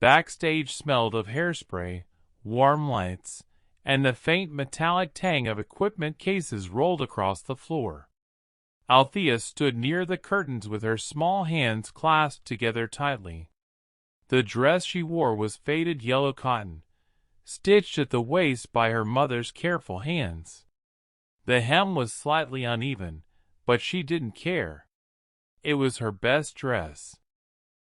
Backstage smelled of hairspray, warm lights, and the faint metallic tang of equipment cases rolled across the floor. Althea stood near the curtains with her small hands clasped together tightly. The dress she wore was faded yellow cotton, stitched at the waist by her mother's careful hands. The hem was slightly uneven, but she didn't care. It was her best dress.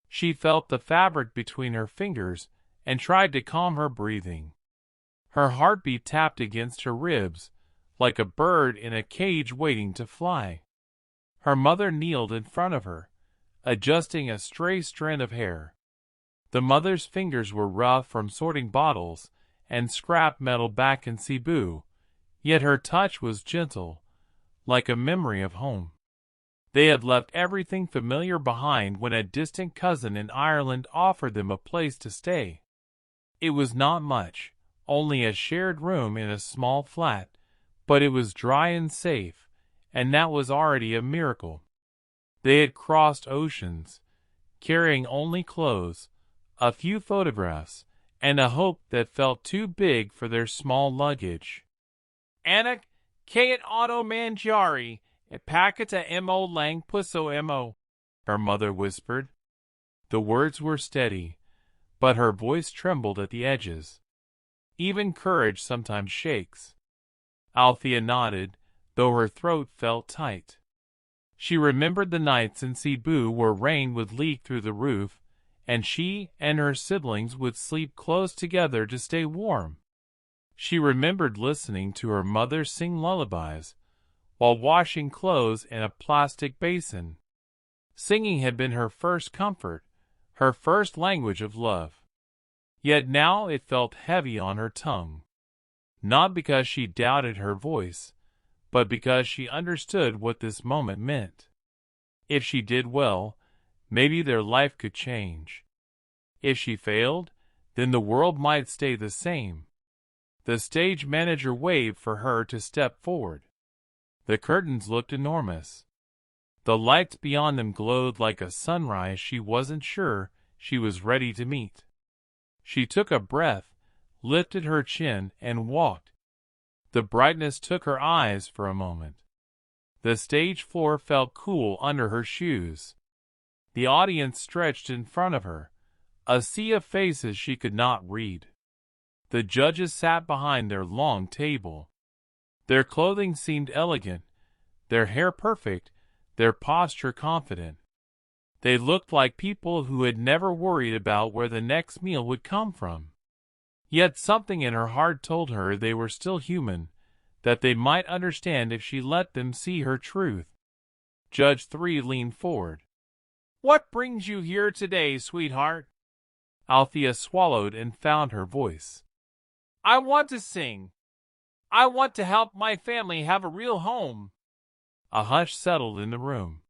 She felt the fabric between her fingers and tried to calm her breathing. Her heartbeat tapped against her ribs, like a bird in a cage waiting to fly. Her mother kneeled in front of her, adjusting a stray strand of hair. The mother's fingers were rough from sorting bottles and scrap metal back in Cebu, yet her touch was gentle, like a memory of home. They had left everything familiar behind when a distant cousin in Ireland offered them a place to stay. It was not much, only a shared room in a small flat, but it was dry and safe, and that was already a miracle. They had crossed oceans, carrying only clothes, a few photographs, and a hope that felt too big for their small luggage. Anak, kayat auto mangiari, e pakita mo lang puso mo, her mother whispered. The words were steady, but her voice trembled at the edges. Even courage sometimes shakes. Althea nodded, though her throat felt tight. She remembered the nights in Cebu where rain would leak through the roof, and she and her siblings would sleep close together to stay warm. She remembered listening to her mother sing lullabies while washing clothes in a plastic basin. Singing had been her first comfort, her first language of love. Yet now it felt heavy on her tongue. Not because she doubted her voice, but because she understood what this moment meant. If she did well, maybe their life could change. If she failed, then the world might stay the same. The stage manager waved for her to step forward. The curtains looked enormous. The lights beyond them glowed like a sunrise she wasn't sure she was ready to meet. She took a breath, lifted her chin, and walked. The brightness took her eyes for a moment. The stage floor felt cool under her shoes. The audience stretched in front of her, a sea of faces she could not read. The judges sat behind their long table. Their clothing seemed elegant, their hair perfect, their posture confident. They looked like people who had never worried about where the next meal would come from. Yet something in her heart told her they were still human, that they might understand if she let them see her truth. Judge 3 leaned forward. "What brings you here today, sweetheart?" Althea swallowed and found her voice. "I want to sing. I want to help my family have a real home." A hush settled in the room.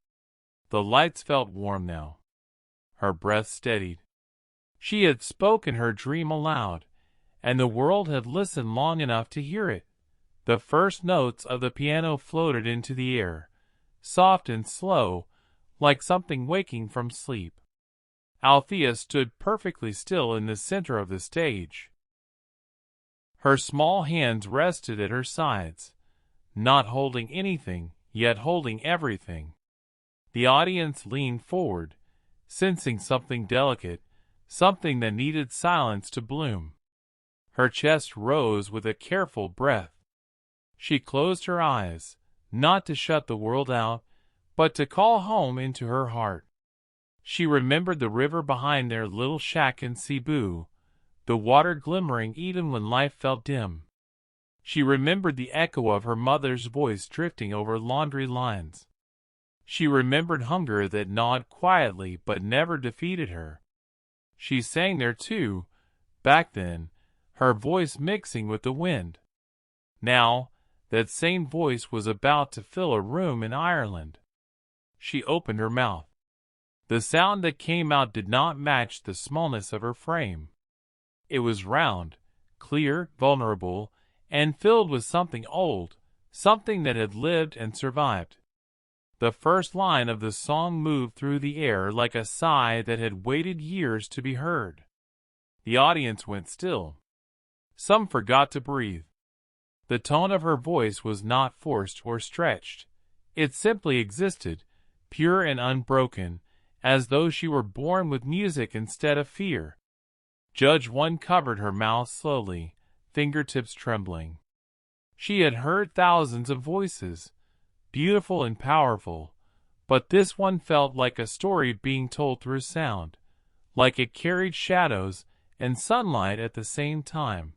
The lights felt warm now. Her breath steadied. She had spoken her dream aloud, and the world had listened long enough to hear it. The first notes of the piano floated into the air, soft and slow, like something waking from sleep. Althea stood perfectly still in the center of the stage. Her small hands rested at her sides, not holding anything, yet holding everything. The audience leaned forward, sensing something delicate, something that needed silence to bloom. Her chest rose with a careful breath. She closed her eyes, not to shut the world out, but to call home into her heart. She remembered the river behind their little shack in Cebu, the water glimmering even when life felt dim. She remembered the echo of her mother's voice drifting over laundry lines. She remembered hunger that gnawed quietly but never defeated her. She sang there too, back then, her voice mixing with the wind. Now, that same voice was about to fill a room in Ireland. She opened her mouth. The sound that came out did not match the smallness of her frame. It was round, clear, vulnerable, and filled with something old, something that had lived and survived. The first line of the song moved through the air like a sigh that had waited years to be heard. The audience went still. Some forgot to breathe. The tone of her voice was not forced or stretched. It simply existed, pure and unbroken, as though she were born with music instead of fear. Judge 1 covered her mouth slowly, fingertips trembling. She had heard thousands of voices, beautiful and powerful, but this one felt like a story being told through sound, like it carried shadows and sunlight at the same time.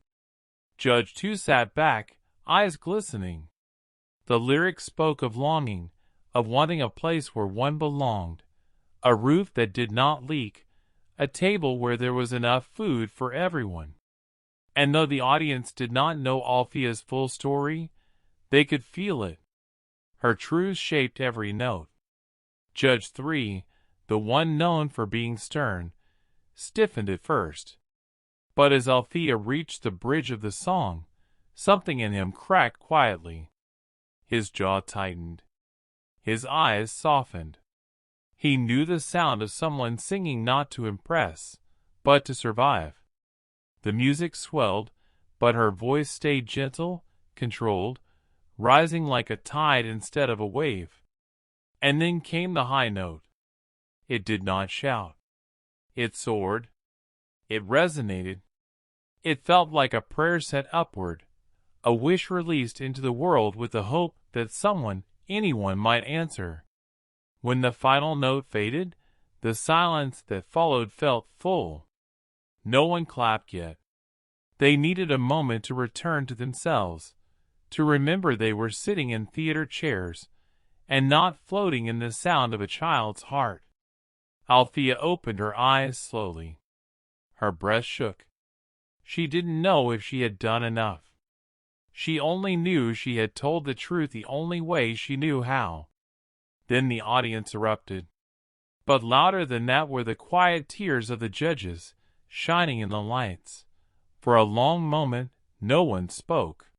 Judge 2 sat back, eyes glistening. The lyrics spoke of longing, of wanting a place where one belonged, a roof that did not leak, a table where there was enough food for everyone. And though the audience did not know Althea's full story, they could feel it. Her truths shaped every note. Judge 3, the one known for being stern, stiffened at first. But as Althea reached the bridge of the song, something in him cracked quietly. His jaw tightened. His eyes softened. He knew the sound of someone singing not to impress, but to survive. The music swelled, but her voice stayed gentle, controlled, rising like a tide instead of a wave. And then came the high note. It did not shout. It soared. It resonated. It felt like a prayer set upward, a wish released into the world with the hope that someone, anyone, might answer. When the final note faded, the silence that followed felt full. No one clapped yet. They needed a moment to return to themselves, to remember they were sitting in theater chairs, and not floating in the sound of a child's heart. Althea opened her eyes slowly. Her breath shook. She didn't know if she had done enough. She only knew she had told the truth the only way she knew how. Then the audience erupted. But louder than that were the quiet tears of the judges, shining in the lights. For a long moment, no one spoke.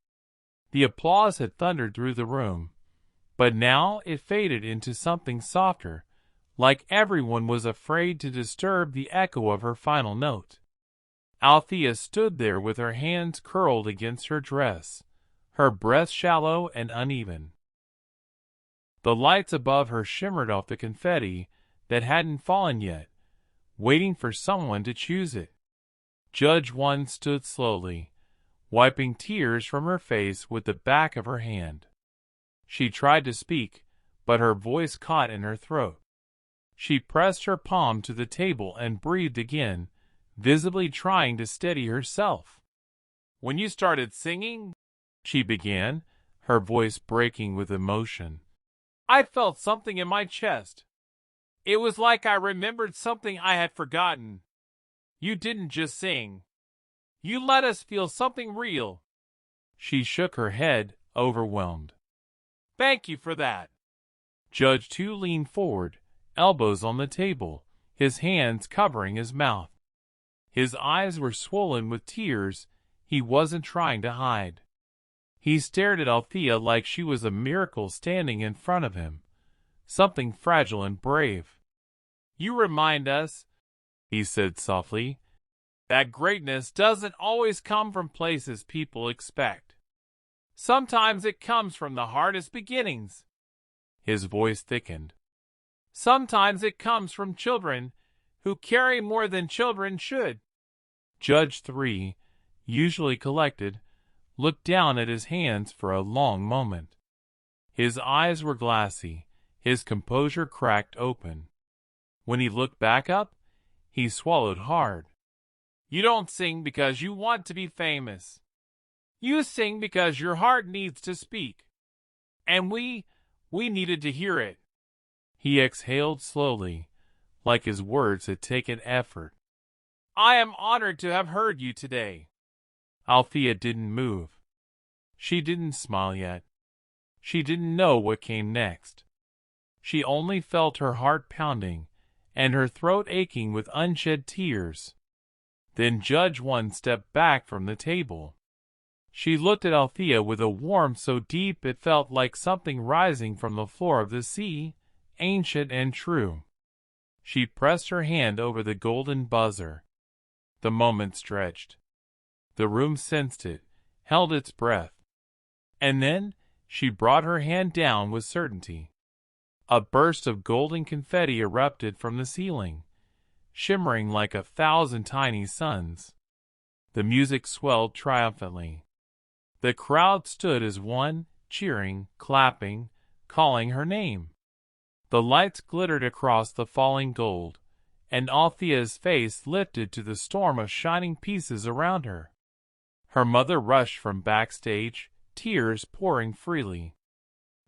The applause had thundered through the room, but now it faded into something softer, like everyone was afraid to disturb the echo of her final note. Althea stood there with her hands curled against her dress, her breath shallow and uneven. The lights above her shimmered off the confetti that hadn't fallen yet, waiting for someone to choose it. Judge 1 stood slowly, wiping tears from her face with the back of her hand. She tried to speak, but her voice caught in her throat. She pressed her palm to the table and breathed again, visibly trying to steady herself. "When you started singing," she began, her voice breaking with emotion, "I felt something in my chest. It was like I remembered something I had forgotten. You didn't just sing. You let us feel something real." She shook her head, overwhelmed. "Thank you for that." Judge 2 leaned forward, elbows on the table, his hands covering his mouth. His eyes were swollen with tears he wasn't trying to hide. He stared at Althea like she was a miracle standing in front of him, something fragile and brave. "You remind us," he said softly, "that greatness doesn't always come from places people expect. Sometimes it comes from the hardest beginnings." His voice thickened. "Sometimes it comes from children who carry more than children should." Judge 3, usually collected, looked down at his hands for a long moment. His eyes were glassy, his composure cracked open. When he looked back up, he swallowed hard. "You don't sing because you want to be famous. You sing because your heart needs to speak. And we needed to hear it." He exhaled slowly, like his words had taken effort. "I am honored to have heard you today." Althea didn't move. She didn't smile yet. She didn't know what came next. She only felt her heart pounding and her throat aching with unshed tears. Then Judge 1 stepped back from the table. She looked at Althea with a warmth so deep it felt like something rising from the floor of the sea, ancient and true. She pressed her hand over the golden buzzer. The moment stretched. The room sensed it, held its breath. And then, she brought her hand down with certainty. A burst of golden confetti erupted from the ceiling, shimmering like 1,000 tiny suns. The music swelled triumphantly. The crowd stood as one, cheering, clapping, calling her name. The lights glittered across the falling gold, and Althea's face lifted to the storm of shining pieces around her. Her mother rushed from backstage, tears pouring freely.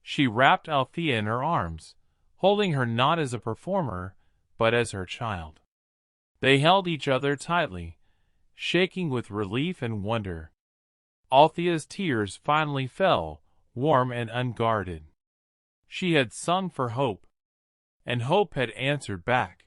She wrapped Althea in her arms, holding her not as a performer, but as her child. They held each other tightly, shaking with relief and wonder. Althea's tears finally fell, warm and unguarded. She had sung for hope, and hope had answered back.